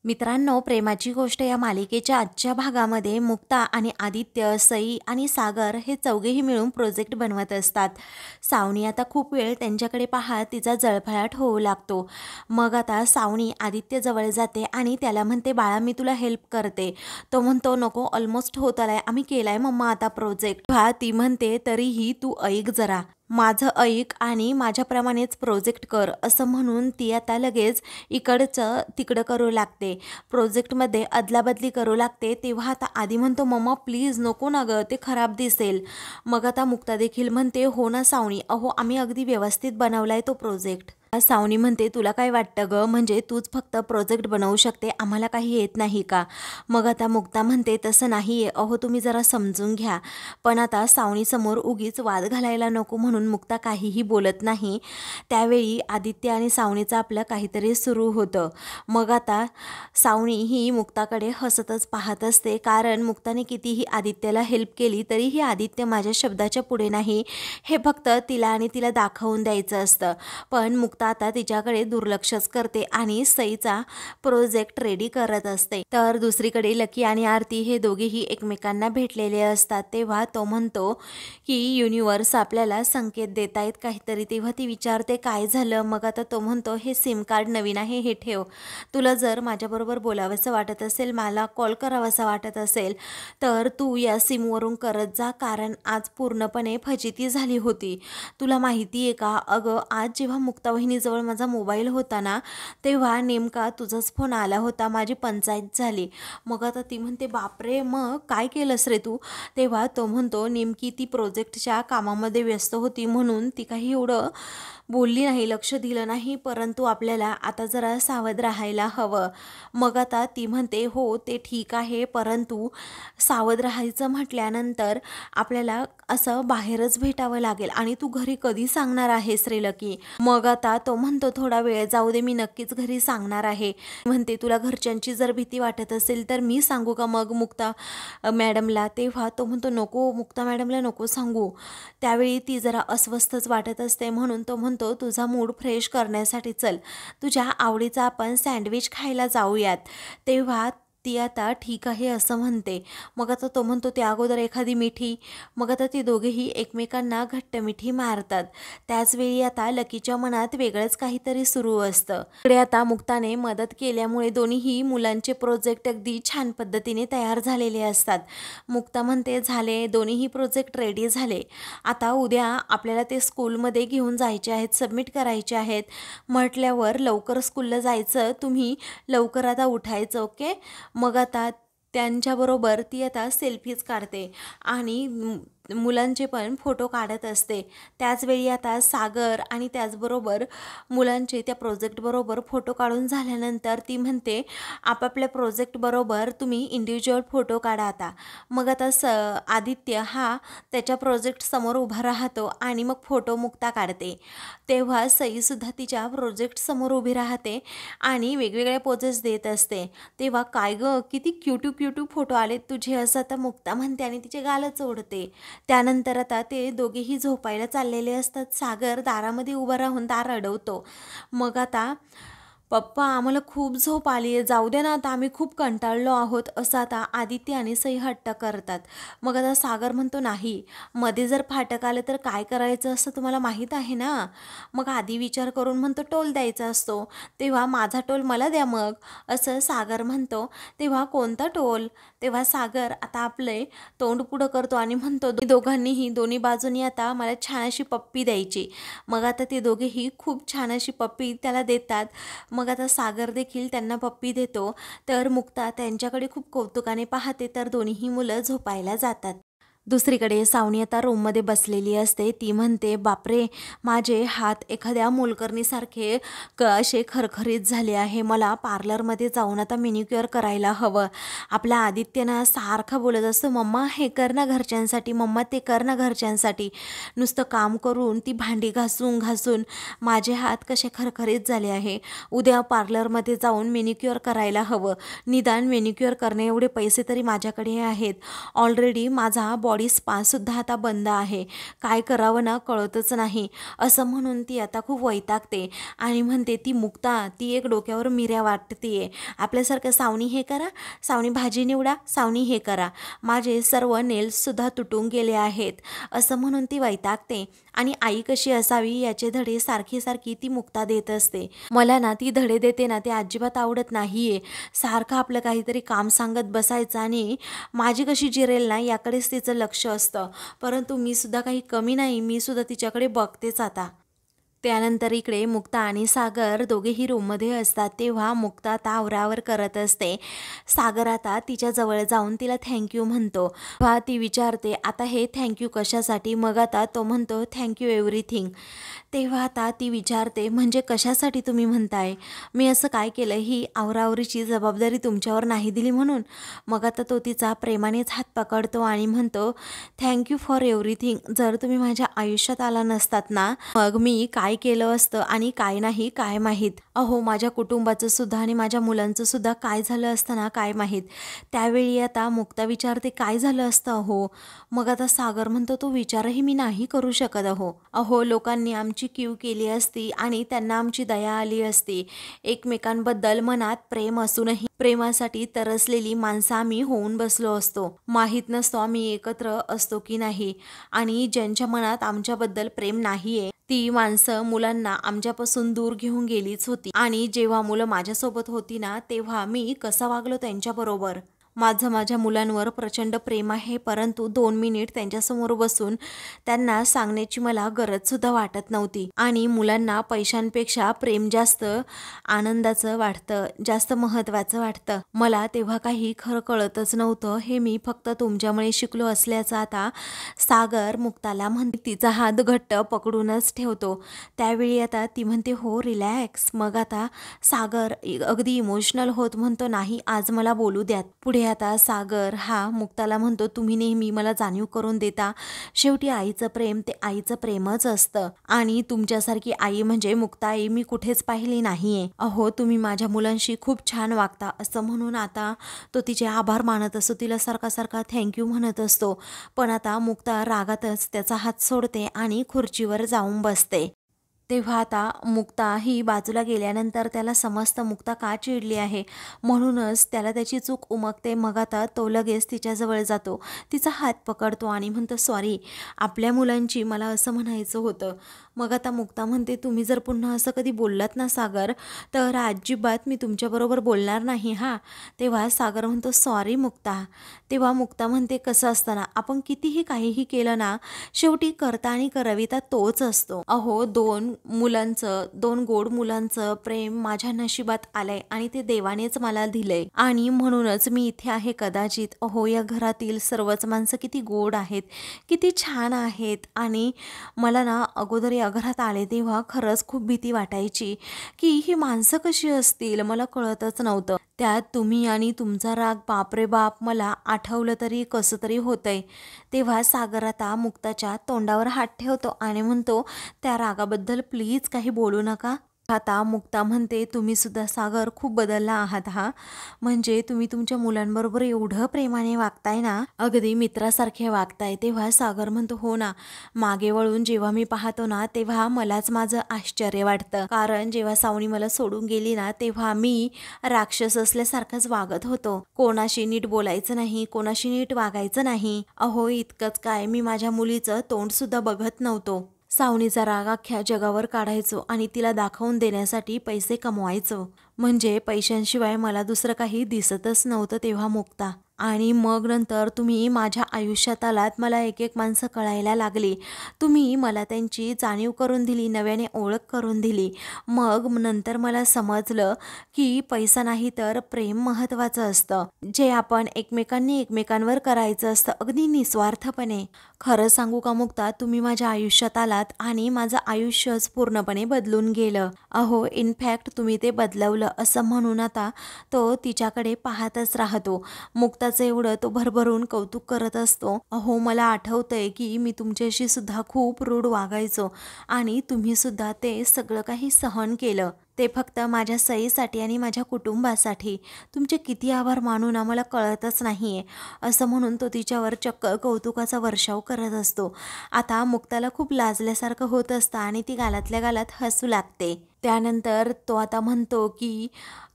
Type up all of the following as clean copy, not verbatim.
मित्रांनो, प्रेमाची गोष्ट या मालिकेच्या आजच्या भागामध्ये मुक्ता आणि आदित्य, सई आणि सागर हे चौघेही मिळून प्रोजेक्ट बनवत असतात. सावनी आता खूप वेळ त्यांच्याकडे पाहत तिचा जळफळाट होऊ लागतो. मग आता सावनी आदित्यजवळ जाते आणि त्याला म्हणते, बाळा मी तुला हेल्प करते. तो म्हणतो, नको, ऑलमोस्ट होत आलाय, आम्ही केलाय मम्मा आता प्रोजेक्ट. ती म्हणते, तरीही तू ऐक जरा, माझं ऐक आणि माझ्याप्रमाणेच प्रोजेक्ट कर, असं म्हणून ती आता लगेच इकडचं तिकडं करू लागते. प्रोजेक्टमध्ये अदलाबदली करू लागते. तेव्हा आता आधी म्हणतो, मम्मा प्लीज नको ना गं, ते खराब दिसेल. मग आता मुक्ता देखील म्हणते, हो ना सावनी, अहो आम्ही अगदी व्यवस्थित बनवलाय तो प्रोजेक्ट. सावनी म्हणते, तुला काय वाटतं गं, म्हणजे तूच फक्त प्रोजेक्ट बनवू शकते, आम्हाला काही येत नाही का? मग आता मुक्ता म्हणते, तसं नाही आहे, अहो तुम्ही जरा समजून घ्या. पण आता सावनीसमोर उगीच वाद घालायला नको म्हणून मुक्ता काहीही बोलत नाही. त्यावेळी आदित्य आणि सावनीचं आपलं काहीतरी सुरू होतं. मग आता सावनी ही मुक्ताकडे हसतच पाहत असते, कारण मुक्ताने कितीही आदित्यला हेल्प केली तरीही आदित्य माझ्या शब्दाच्या पुढे नाही, हे फक्त तिला आणि तिला दाखवून द्यायचं असतं. पण मुक्ता आता तिच्याकडे दुर्लक्षच करते आणि सईचा प्रोजेक्ट रेडी करत असते. तर दुसरीकडे लकी आणि आरती हे दोघेही एकमेकांना भेटलेले असतात. तेव्हा तो म्हणतो की युनिवर्स आपल्याला संकेत देत आहेत काहीतरी. तेव्हा ती विचारते, काय झालं? मग आता तो म्हणतो, हे सिम कार्ड नवीन आहे, हे ठेव. तुला जर माझ्याबरोबर बोलावंसं वाटत असेल, मला कॉल करावासा वाटत असेल, तर तू या सिमवरून करत जा, कारण आज पूर्णपणे फजिती झाली होती. तुला माहिती आहे का? अगं आज जेव्हा मुक्ता वहिनीजवळ माझा मोबाईल होता ना, तेव्हा नेमका तुझाच फोन आला होता, माझी पंचायत झाली. मग आता ती म्हणते, बापरे, मग काय केलंस रे तू? तेव्हा तो म्हणतो, नेमकी ती प्रोजेक्टच्या कामामध्ये व्यस्त होती म्हणून ती काही एवढं बोलली नाही, लक्ष दिलं नाही, परंतु आपल्याला आता जरा सावध राहायला हवं. मग आता ती म्हणते, हो ते ठीक आहे, परंतु सावध राहायचं म्हटल्यानंतर आपल्याला असं बाहेरच भेटावं लागेल आणि तू घरी कधी सांगणार आहेस रे लकी? मग आता तो म्हणतो, थोडा वेळ जाऊ दे, मी नक्कीच घरी सांगणार आहे. म्हणते, तुला घरच्यांची जर भीती वाटत असेल तर मी सांगू का मग मुक्ता मॅडमला? तेव्हा तो म्हणतो, नको मुक्ता मॅडमला नको सांगू. त्यावेळी ती जरा अस्वस्थच वाटत असते, म्हणून तो म्हणतो, तुझा मूड फ्रेश करण्यासाठी चल, तुझ्या आवडीचा आपण सँडविच खायला जाऊयात. तेव्हा ती आता ठीक आहे असं म्हणते. मग आता तो म्हणतो, त्या अगोदर एखादी मिठी. मग आता ती दोघेही एकमेकांना घट्ट मिठी मारतात. त्याचवेळी आता लकीच्या मनात वेगळंच काहीतरी सुरू असतं. इकडे आता मुक्ताने मदत केल्यामुळे दोन्हीही मुलांचे प्रोजेक्ट अगदी छान पद्धतीने तयार झालेले असतात. मुक्ता म्हणते, झाले, दोन्हीही प्रोजेक्ट रेडी झाले, आता उद्या आपल्याला ते स्कूलमध्ये घेऊन जायचे आहेत, सबमिट करायचे आहेत. म्हटल्यावर लवकर स्कूलला जायचं, तुम्ही लवकर आता उठायचं, ओके? मग आता त्यांच्याबरोबर ती आता सेल्फीज काढते आणि मुलांचे पण फोटो काढत असते. त्याचवेळी आता सागर आणि त्याचबरोबर मुलांचे त्या प्रोजेक्टबरोबर फोटो काढून झाल्यानंतर ती म्हणते, आपापल्या प्रोजेक्टबरोबर तुम्ही इंडिव्हिज्युअल फोटो काढा आता. मग आता आदित्य हा त्याच्या प्रोजेक्ट समोर उभा राहतो आणि मग फोटो मुक्ता काढते. तेव्हा सईसुद्धा तिच्या प्रोजेक्ट समोर उभी राहते आणि वेगवेगळ्या पोजेस देत असते. तेव्हा, काय गं, किती क्यूटू क्यूटू फोटो आलेत तुझे, असं आता मुक्ता म्हणते आणि तिचे गालच ओढते. त्यानंतर आता ते दोघेही झोपायला चाललेले असतात. सागर दारामध्ये उभा राहून दार अडवतो. मग आता, पप्पा आम्हाला खूप झोप आली आहे, जाऊ दे ना आता, आम्ही खूप कंटाळलो आहोत, असं आता आदित्य आणि सई हट्ट करतात. मग आता सागर म्हणतो, नाही, मध्ये जर फाटक आलं तर काय करायचं असं तुम्हाला माहीत आहे ना? मग आधी विचार करून म्हणतो, टोल द्यायचा असतो. तेव्हा माझा टोल मला द्या मग, असं सागर म्हणतो. तेव्हा कोणता टोल? तेव्हा सागर आता आपले तोंड पुढं करतो आणि म्हणतो, दोघांनीही दोन्ही बाजूनी आता मला छान अशी पप्पी द्यायची. मग आता ते दोघेही खूप छान अशी पप्पी त्याला देतात. मग आता सागर देखील त्यांना पप्पी देतो. तर मुक्ता त्यांच्याकडे खूप कौतुकाने पाहते. तर दोन्हीही मुलं झोपायला जातात. दुसरीकडे सावनी आता रूममध्ये बसलेली असते. ती म्हणते, बापरे, माझे हात एखाद्या मोलकरणीसारखे असे खरखरीत झाले आहे, मला पार्लरमध्ये जाऊन आता मेनिक्युअर करायला हवं. आपला आदित्यना सारखा बोलत असतो, मम्मा हे कर ना घरच्यांसाठी, मम्मा ते कर ना घरच्यांसाठी. नुसतं काम करून ती भांडी घासून घासून माझे हात कसे खरखरीत झाले आहे. उद्या पार्लरमध्ये जाऊन मेनिक्युअर करायला हवं. निदान मेनिक्युअर करणे एवढे पैसे तरी माझ्याकडे आहेत. ऑलरेडी माझा बॉडी बॉडी स्पासुद्धा आता बंद आहे. काय करावं ना कळतच नाही. असं म्हणून ती आता खूप वैतागते आणि म्हणते, ती मुक्ता ती एक डोक्यावर मिऱ्या वाटतेय. आपल्यासारखं सावनी हे करा, सावनी भाजी निवडा, सावनी हे करा, माझे सर्व नेल्ससुद्धा तुटून गेले आहेत. असं म्हणून ती वैतागते आणि आई कशी असावी याचे धडे सारखी सारखी ती मुक्ता देत असते. मला ना ती धडे देते ना ते अजिबात आवडत नाहीये. सारखं आपलं काहीतरी काम सांगत बसायचं आणि माझी कशी जिरेल ना याकडेच तिचं लक्ष असतं. परंतु मी सुद्धा काही कमी नाही, मी सुद्धा तिच्याकडे बघतेच आता. त्यानंतर इकडे मुक्ता आणि सागर दोघेही रूममध्ये असतात. तेव्हा मुक्ता आता आवरावर करत असते. सागर आता तिच्या जवळ जाऊन तिला थँक्यू म्हणतो. तेव्हा ती विचारते, आता हे थँक्यू कशासाठी? मग आता तो म्हणतो, थँक्यू एव्हरीथिंग. तेव्हा आता ती विचारते, म्हणजे कशासाठी तुम्ही म्हणताय? मी असं काय केलं? ही आवरावरीची जबाबदारी तुमच्यावर नाही दिली म्हणून? मग आता तो तिचा प्रेमानेच हात पकडतो आणि म्हणतो, थँक्यू फॉर एव्हरीथिंग. जर तुम्ही माझ्या आयुष्यात आला नसतात ना, मग मी काय केलं असतं आणि काय नाही काय माहीत. अहो, माझ्या कुटुंबाचं सुद्धा आणि माझ्या मुलांचं सुद्धा काय झालं असतं ना काय माहीत. त्यावेळी आता मुक्ता विचारते, काय झालं असतं अहो? मग आता सागर म्हणतो, तो विचारही मी नाही करू शकत अहो. अहो, लोकांनी आमची कीव केली असती आणि त्यांना आमची दया आली असती. एकमेकांबद्दल मनात प्रेम असूनही प्रेमासाठी तरसलेली माणसं आम्ही होऊन बसलो असतो. माहीत नसतो आम्ही एकत्र असतो की नाही. आणि ज्यांच्या मनात आमच्याबद्दल प्रेम नाहीये ती माणसं मुलांना आमच्यापासून दूर घेऊन गेलीच होती. आणि जेव्हा मुलं माझ्यासोबत होती ना तेव्हा मी कसा वागलो त्यांच्याबरोबर. माझं माझ्या मुलांवर प्रचंड प्रेम आहे, परंतु 2 मिनिट त्यांच्यासमोर बसून त्यांना सांगण्याची मला गरजसुद्धा वाटत नव्हती. आणि मुलांना पैशांपेक्षा प्रेम जास्त आनंदाचं वाटतं, जास्त महत्त्वाचं वाटतं. मला तेव्हा काही खरं कळतच नव्हतं. हे मी फक्त तुमच्यामुळे शिकलो असल्याचं आता सागर मुक्ताला म्हणते. तिचा हात घट्ट पकडूनच ठेवतो. त्यावेळी आता ती म्हणते, हो रिलॅक्स. मग आता सागर अगदी इमोशनल होत म्हणतो, नाही आज मला बोलू द्यात. पुढे आता सागर हा मुक्ताला म्हणतो, तुम्ही नेहमी मला जाणीव करून देता. शेवटी आईचं प्रेम ते आईचं प्रेमच असतं आणि तुमच्यासारखी आई म्हणजे मुक्ता आई मी कुठेच पाहिली नाहीये. अहो, तुम्ही माझ्या मुलांशी खूप छान वागता. असं म्हणून आता तो तिचे आभार मानत असतो, तिला सारखा सारखा थँक्यू म्हणत असतो. पण आता मुक्ता रागातच त्याचा हात सोडते आणि खुर्चीवर जाऊन बसते. तेव्हा आता मुक्ता ही बाजूला गेल्यानंतर त्याला समजतं मुक्ता का चिडली आहे. म्हणूनच त्याला त्याची चूक उमगते. मग आता तो लगेच तिच्याजवळ जातो, तिचा हात पकडतो आणि म्हणतो, सॉरी, आपल्या मुलांची मला असं म्हणायचं होतं. मग आता मुक्ता म्हणते, तुम्ही जर पुन्हा असं कधी बोललात ना सागर, तर अजिबात मी तुमच्याबरोबर बोलणार नाही हा. तेव्हा सागर म्हणतो, सॉरी मुक्ता. तेव्हा मुक्ता म्हणते, कसं असतं ना, आपण कितीही काहीही केलं ना शेवटी करता आणि करविता तोच असतो. अहो, 2 गोड मुलांचं प्रेम माझ्या नशिबात आलंय आणि ते देवानेच मला दिलंय आणि म्हणूनच मी इथे आहे कदाचित. अहो, या घरातील सर्वच माणसं किती गोड आहेत, किती छान आहेत. आणि मला ना अगोदर या घरात आले तेव्हा खरंच खूप भीती वाटायची की ही माणसं कशी असतील, मला कळतच नव्हतं. त्यात तुम्ही आणि तुमचा राग, बापरे बाप, मला आठवलं तरी कसं तरी होतंय. तेव्हा सागर आता मुक्ताच्या तोंडावर हात ठेवतो आणि म्हणतो, त्या रागाबद्दल प्लीज काही बोलू नका. आता मुक्ता म्हणते, तुम्ही सुद्धा सागर खूप बदलला आहात हा. म्हणजे तुम्ही तुमच्या मुलांबरोबर एवढं प्रेमाने वागताय ना, अगदी मित्रासारखे वागताय. तेव्हा सागर म्हणतो, हो ना, मागे वळून जेव्हा मी पाहतो ना तेव्हा मलाच माझं आश्चर्य वाटतं. कारण जेव्हा सावनी मला सोडून गेली ना तेव्हा मी राक्षस असल्यासारखंच वागत होतो. कोणाशी नीट बोलायचं नाही, कोणाशी नीट वागायचं नाही. अहो, इतकंच काय, मी माझ्या मुलीचं तोंड सुद्धा बघत नव्हतो. सावनीचा राग अख्ख्या जगावर काढायचो आणि तिला दाखवून देण्यासाठी पैसे कमवायचो. म्हणजे पैशांशिवाय मला दुसरं काही दिसतच नव्हतं तेव्हा मुक्ता. आणि मग नंतर तुम्ही माझ्या आयुष्यात आलात, मला एक एक माणसं कळायला लागली. तुम्ही मला त्यांची जाणीव करून दिली, नव्याने ओळख करून दिली. मग नंतर मला समजलं की पैसा नाही तर प्रेम महत्त्वाचं असतं, जे आपण एकमेकांवर करायचं असतं अगदी निस्वार्थपणे. खरं सांगू का मुक्ता, तुम्ही माझ्या आयुष्यात आलात आणि माझं आयुष्यच पूर्णपणे बदलून गेलं. अहो, इनफॅक्ट तुम्ही ते बदलवलं. असं म्हणून आता तो तिच्याकडे पाहतच राहतो. मुक्ताचं एवढं तो भरभरून कौतुक करत असतो. अहो, मला आठवतंय की मी तुमच्याशी सुद्धा खूप रूढ वागायचो आणि तुम्ही सुद्धा ते सगळं काही सहन केलं. ते फक्त माझ्या सईसाठी आणि माझ्या कुटुंबासाठी. तुमचे किती आभार मानून आम्हाला कळतच नाही आहे, असं म्हणून तो तिच्यावर चक्क कौतुकाचा वर्षाव करत असतो. आता मुक्ताला खूप लाजल्यासारखं होत असतं आणि ती गालातल्या गालात हसू लागते. त्यानंतर तो आता म्हणतो की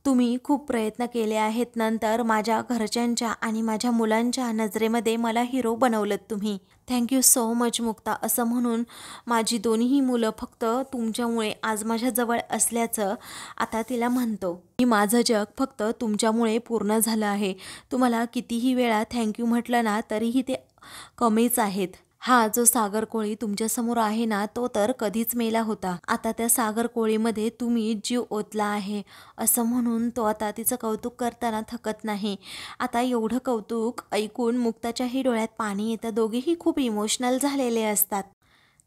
तुम्ही खूप प्रयत्न केले आहेत, नंतर माझ्या घरच्यांच्या आणि माझ्या मुलांच्या नजरेमध्ये मला हिरो बनवलं तुम्ही. थँक्यू सो मच मुक्ता, असं म्हणून माझी दोन्ही मुलं फक्त तुमच्यामुळे आज माझ्याजवळ असल्याचं आता तिला म्हणतो. मी माझं जग फक्त तुमच्यामुळे पूर्ण झालं आहे. तुम्हाला कितीही वेळा थँक्यू म्हटलं ना तरीही ते कमीच आहेत. हा जो सागर कोळी तुमच्यासमोर आहे ना, तो तर कधीच मेला होता. आता त्या सागर कोळीमध्ये तुम्ही जीव ओतला आहे, असं म्हणून तो आता तिचं कौतुक करताना थकत नाही. आता एवढं कौतुक ऐकून मुक्ताच्याही डोळ्यात पाणी येतं. दोघेही खूप इमोशनल झालेले असतात.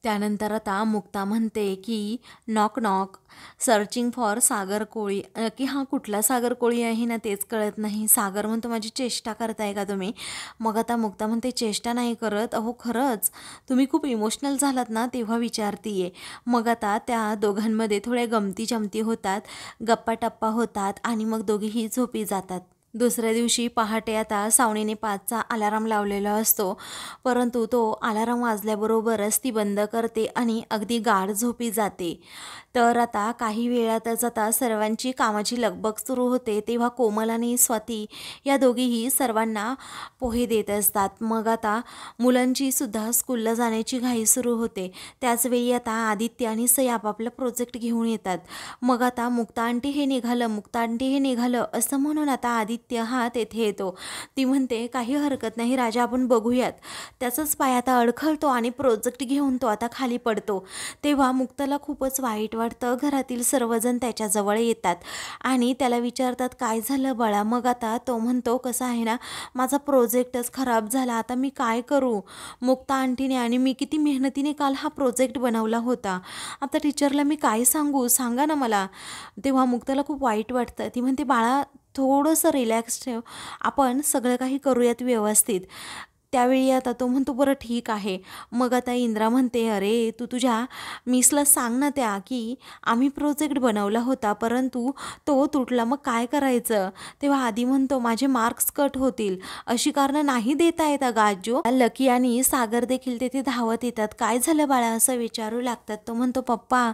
त्यानंतर आता मुक्ता म्हणते की नॉक नॉक, सर्चिंग फॉर सागर कोळी. की हा कुठला सागर कोळी आहे ना तेच कळत नाही. सागर म्हणतो माझी चेष्टा करताय का तुम्ही? मग आता मुक्ता म्हणते चेष्टा नाही करत, अहो खरंच तुम्ही खूप इमोशनल झालात ना तेव्हा विचारतीये. मग आता त्या दोघांमध्ये थोड्या गमती जमती होतात, गप्पा टप्पा होतात आणि मग दोघेही झोपी जातात. दुसऱ्या दिवशी पहाटे आता सावनीने 5चा अलाराम लावलेला असतो, परंतु तो अलाराम वाजल्याबरोबरच ती बंद करते आणि अगदी गाढ झोपी जाते. तर आता काही वेळातच आता सर्वांची कामाची लगबग सुरू होते. तेव्हा कोमल आणि स्वाती या दोघीही सर्वांना पोहे देत असतात. मग आता मुलांची सुद्धा स्कूलला जाण्याची घाई सुरू होते. त्याचवेळी आता आदित्य आणि सई आपापला प्रोजेक्ट घेऊन येतात. मग आता मुक्ता आंटी हे निघालं, मुक्ता आंटी हे निघालं असं म्हणून आता आदित्य हा तेथे येतो. ती म्हणते काही हरकत नाही राजा, आपण बघूयात. त्याचाच पाय आता अडखळतो आणि प्रोजेक्ट घेऊन तो आता खाली पडतो. तेव्हा मुक्ताला खूपच वाईट वाटतं. घरातील सर्वजण त्याच्याजवळ येतात आणि त्याला विचारतात काय झालं बाळा? मग आता तो म्हणतो कसं आहे ना, माझा प्रोजेक्टच खराब झाला, आता मी काय करू? मुक्ता आंटीने आणि मी किती मेहनतीने काल हा प्रोजेक्ट बनवला होता, आता टीचरला मी काय सांगू, सांगा ना मला. तेव्हा मुक्ताला खूप वाईट वाटतं. ती म्हणते बाळा थोडंसं रिलॅक्स ठेव, आपण सगळं काही करूयात व्यवस्थित. त्यावेळी आता तो म्हणतो बरं ठीक आहे. मग आता इंद्रा म्हणते अरे तू तुझ्या मिसला सांग ना त्या की आम्ही प्रोजेक्ट बनवला होता परंतु तो तुटला, मग काय करायचं? तेव्हा आधी म्हणतो माझे मार्क्स कट होतील, अशी कारणं नाही देता येत गाजो. लकी आणि सागर देखील तेथे धावत येतात. काय झालं बाळा असं विचारू लागतात. तो म्हणतो पप्पा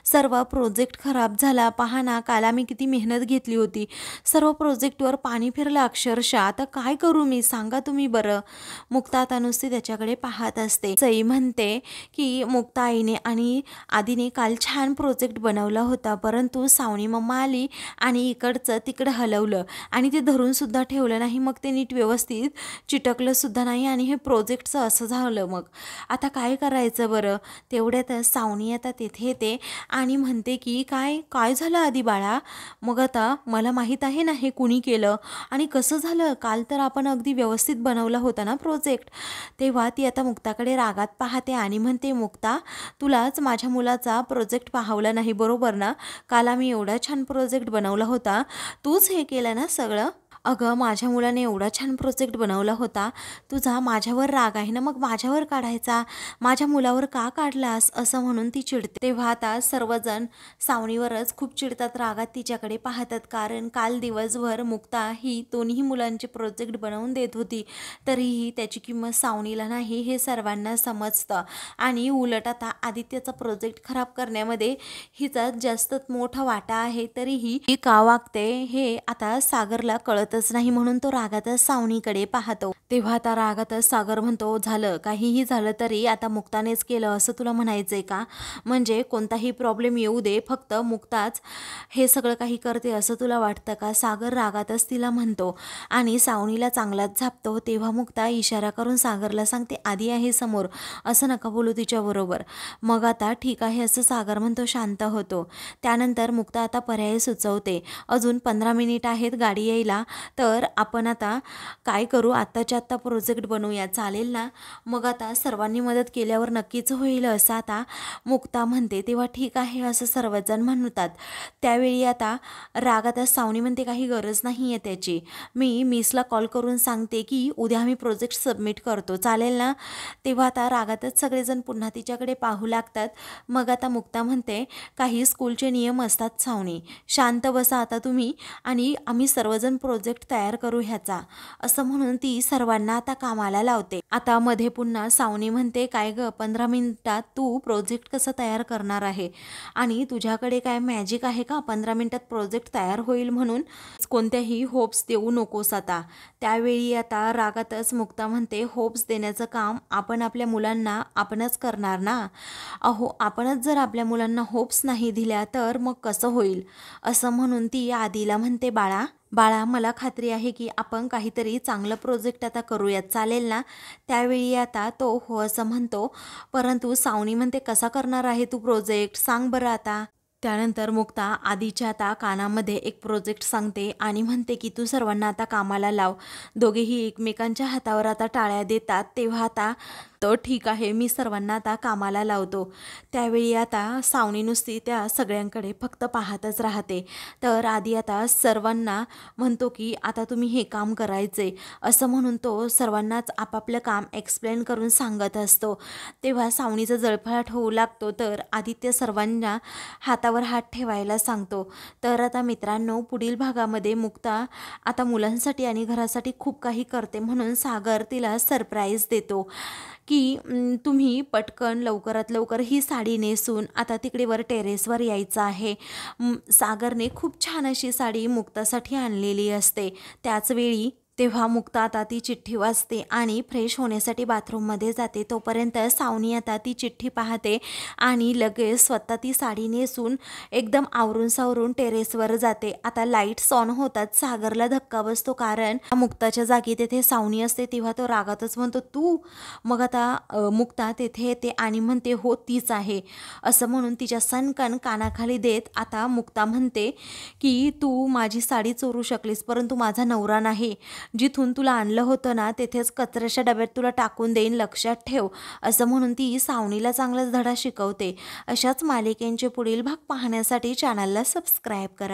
सर्व प्रोजेक्ट खराब झाला, पहा ना काल आम्ही किती मेहनत घेतली होती, सर्व प्रोजेक्टवर पाणी फिरलं अक्षरशः, आता काय करू मी, सांगा तुम्ही बरं. मुक्ता आता नुसती त्याच्याकडे पाहत असते. सई म्हणते की मुक्ता आईने आणि आधीने काल छान प्रोजेक्ट बनवला होता परंतु सावनी मम्मा आली आणि इकडचं तिकडं हलवलं आणि ते धरून सुद्धा ठेवलं नाही, मग ते नीट व्यवस्थित चिटकलं सुद्धा नाही आणि हे प्रोजेक्टचं असं झालं, मग आता काय करायचं बरं. तेवढ्यातच सावनी आता तिथे येते आणि म्हणते की काय काय झालं आधी बाळा? मग आता मला माहीत आहे ना हे कुणी केलं आणि कसं झालं, काल तर आपण अगदी व्यवस्थित बनवला होता ना प्रोजेक्ट. तेव्हा ती आता मुक्ताकडे रागात पाहते आणि म्हणते मुक्ता तुलाच माझ्या मुलाचा प्रोजेक्ट पाहवला नाही बरोबर ना, काल आम्ही एवढा छान प्रोजेक्ट बनवला होता, तूच हे केलं ना सगळं. अगं माझ्या मुलाने एवढा छान प्रोजेक्ट बनवला होता, तुझा माझ्यावर राग आहे ना, मग माझ्यावर काढायचा, माझ्या मुलावर का काढलास असं म्हणून ती चिडते. तेव्हा आता सर्वजण सावनीवरच खूप चिडतात, रागात तिच्याकडे पाहतात. कारण काल दिवसभर मुक्ता ही दोन्ही मुलांचे प्रोजेक्ट बनवून देत होती, तरीही त्याची किंमत सावनीला नाही हे सर्वांना समजतं आणि उलट आता आदित्यचा प्रोजेक्ट खराब करण्यामध्ये हिचा जास्त मोठा वाटा आहे, तरीही ही का वागते हे आता सागरला कळतच नाही, म्हणून तो रागातच सावनीकडे पाहतो. तेव्हा आता रागातच सागर म्हणतो झालं काहीही झालं तरी आता मुक्तानेच केलं असं तुला म्हणायचंय का? म्हणजे कोणताही प्रॉब्लेम येऊ दे, फक्त मुक्ताच हे सगळं काही करते असं तुला वाटतं का? सागर रागातच तिला म्हणतो आणि सावनीला चांगलाच झापतो. तेव्हा मुक्ता इशारा करून सागरला सांगते आधी आहे समोर, असं नका बोलू तिच्याबरोबर. मग आता ठीक आहे असं सागर म्हणतो, शांत होतो. त्यानंतर मुक्ता आता पर्याय सुचवते, अजून 15 मिनिट आहेत गाडी यायला तर आपण आता काय करू, आत्ताच्या आत्ता प्रोजेक्ट बनवूया, चालेल ना? मग आता सर्वांनी मदत केल्यावर नक्कीच होईल असं आता मुक्ता म्हणते. तेव्हा ठीक आहे असं सर्वजण म्हणतात. त्यावेळी आता रागातच सावनी म्हणते काही गरज नाही आहे त्याची, मी मिसला कॉल करून सांगते की उद्या आम्ही प्रोजेक्ट सबमिट करतो, चालेल ना? तेव्हा आता रागातच सगळेजण पुन्हा तिच्याकडे पाहू लागतात. मग आता मुक्ता म्हणते काही स्कूलचे नियम असतात सावनी, शांत बसा आता तुम्ही आणि आम्ही सर्वजण प्रोजेक्ट तयार करू ह्याचा, असं म्हणून ती सर्वांना आता कामाला लावते. आता मध्ये पुन्हा सावनी म्हणते काय ग 15 मिनिटात तू प्रोजेक्ट कसं तयार करणार आहे आणि तुझ्याकडे काय मॅजिक आहे का 15 मिनिटात प्रोजेक्ट तयार होईल म्हणून? कोणत्याही होप्स देऊ नकोस आता. त्यावेळी आता रागातच मुक्ता म्हणते होप्स देण्याचं काम आपण आपल्या मुलांना आपणच करणार ना. अहो आपणच जर आपल्या मुलांना होप्स नाही दिल्या तर मग कसं होईल, असं म्हणून ती आदीला म्हणते बाळा मला खात्री आहे की आपण काहीतरी चांगलं प्रोजेक्ट आता करूयात, चालेल ना? त्यावेळी आता तो हो असं म्हणतो. परंतु सावनी म्हणते कसा करणार आहे तू प्रोजेक्ट, सांग बरं आता. त्यानंतर मुक्ता आधीच्या आता कानामध्ये एक प्रोजेक्ट सांगते आणि म्हणते की तू सर्वांना आता कामाला लाव. दोघेही एकमेकांच्या हातावर आता टाळ्या देतात. तेव्हा आता तर ठीक आहे मी सर्वांना आता कामाला लावतो. त्यावेळी आता सावनी नुसती त्या सगळ्यांकडे फक्त पाहतच राहते. तर आधी आता सर्वांना म्हणतो की आता तुम्ही हे काम करायचे, असं म्हणून तो सर्वांनाच आपापलं काम एक्सप्लेन करून सांगत असतो. तेव्हा सावनीचा जळफळाट होऊ लागतो. तर आदित्य सर्वांना हातावर हात ठेवायला सांगतो. तर आता मित्रांनो पुढील भागामध्ये मुक्ता आता मुलांसाठी आणि घरासाठी खूप काही करते म्हणून सागर तिला सरप्राईज देतो की तुम्ही पटकन लवकरात लवकर ही साडी नेसून आता तिकडे वर टेरेसवर यायचं आहे. सागरने खूप छान अशी साडी मुक्तासाठी आणलेली असते. त्याचवेळी तेव्हा मुक्ता आता ती चिठ्ठी वाचते आणि फ्रेश होण्यासाठी बाथरूममध्ये जाते. तोपर्यंत सावनी आता ती चिठ्ठी पाहते आणि लगेच स्वतः ती साडी नेसून एकदम आवरून सावरून टेरेसवर जाते. आता लाईट्स ऑन होतात. सागरला धक्का बसतो कारण मुक्ताच्या जागी तेथे सावनी असते. तेव्हा तो रागातच म्हणतो तू. मग आता मुक्ता तेथे येते आणि म्हणते हो तीच आहे, असं म्हणून तिच्या सनकन कानाखाली देत आता मुक्ता म्हणते की तू माझी साडी चोरू शकलीस परंतु माझा नवरा नाही. जिथून तुला आणलं होतं ना तेथेच कचऱ्याच्या डब्यात तुला टाकून देईन, लक्षात ठेव, असं म्हणून ती सावनीला चांगलाच धडा शिकवते. अशाच मालिकेंचे पुढील भाग पाहण्यासाठी चॅनलला सबस्क्राईब करा.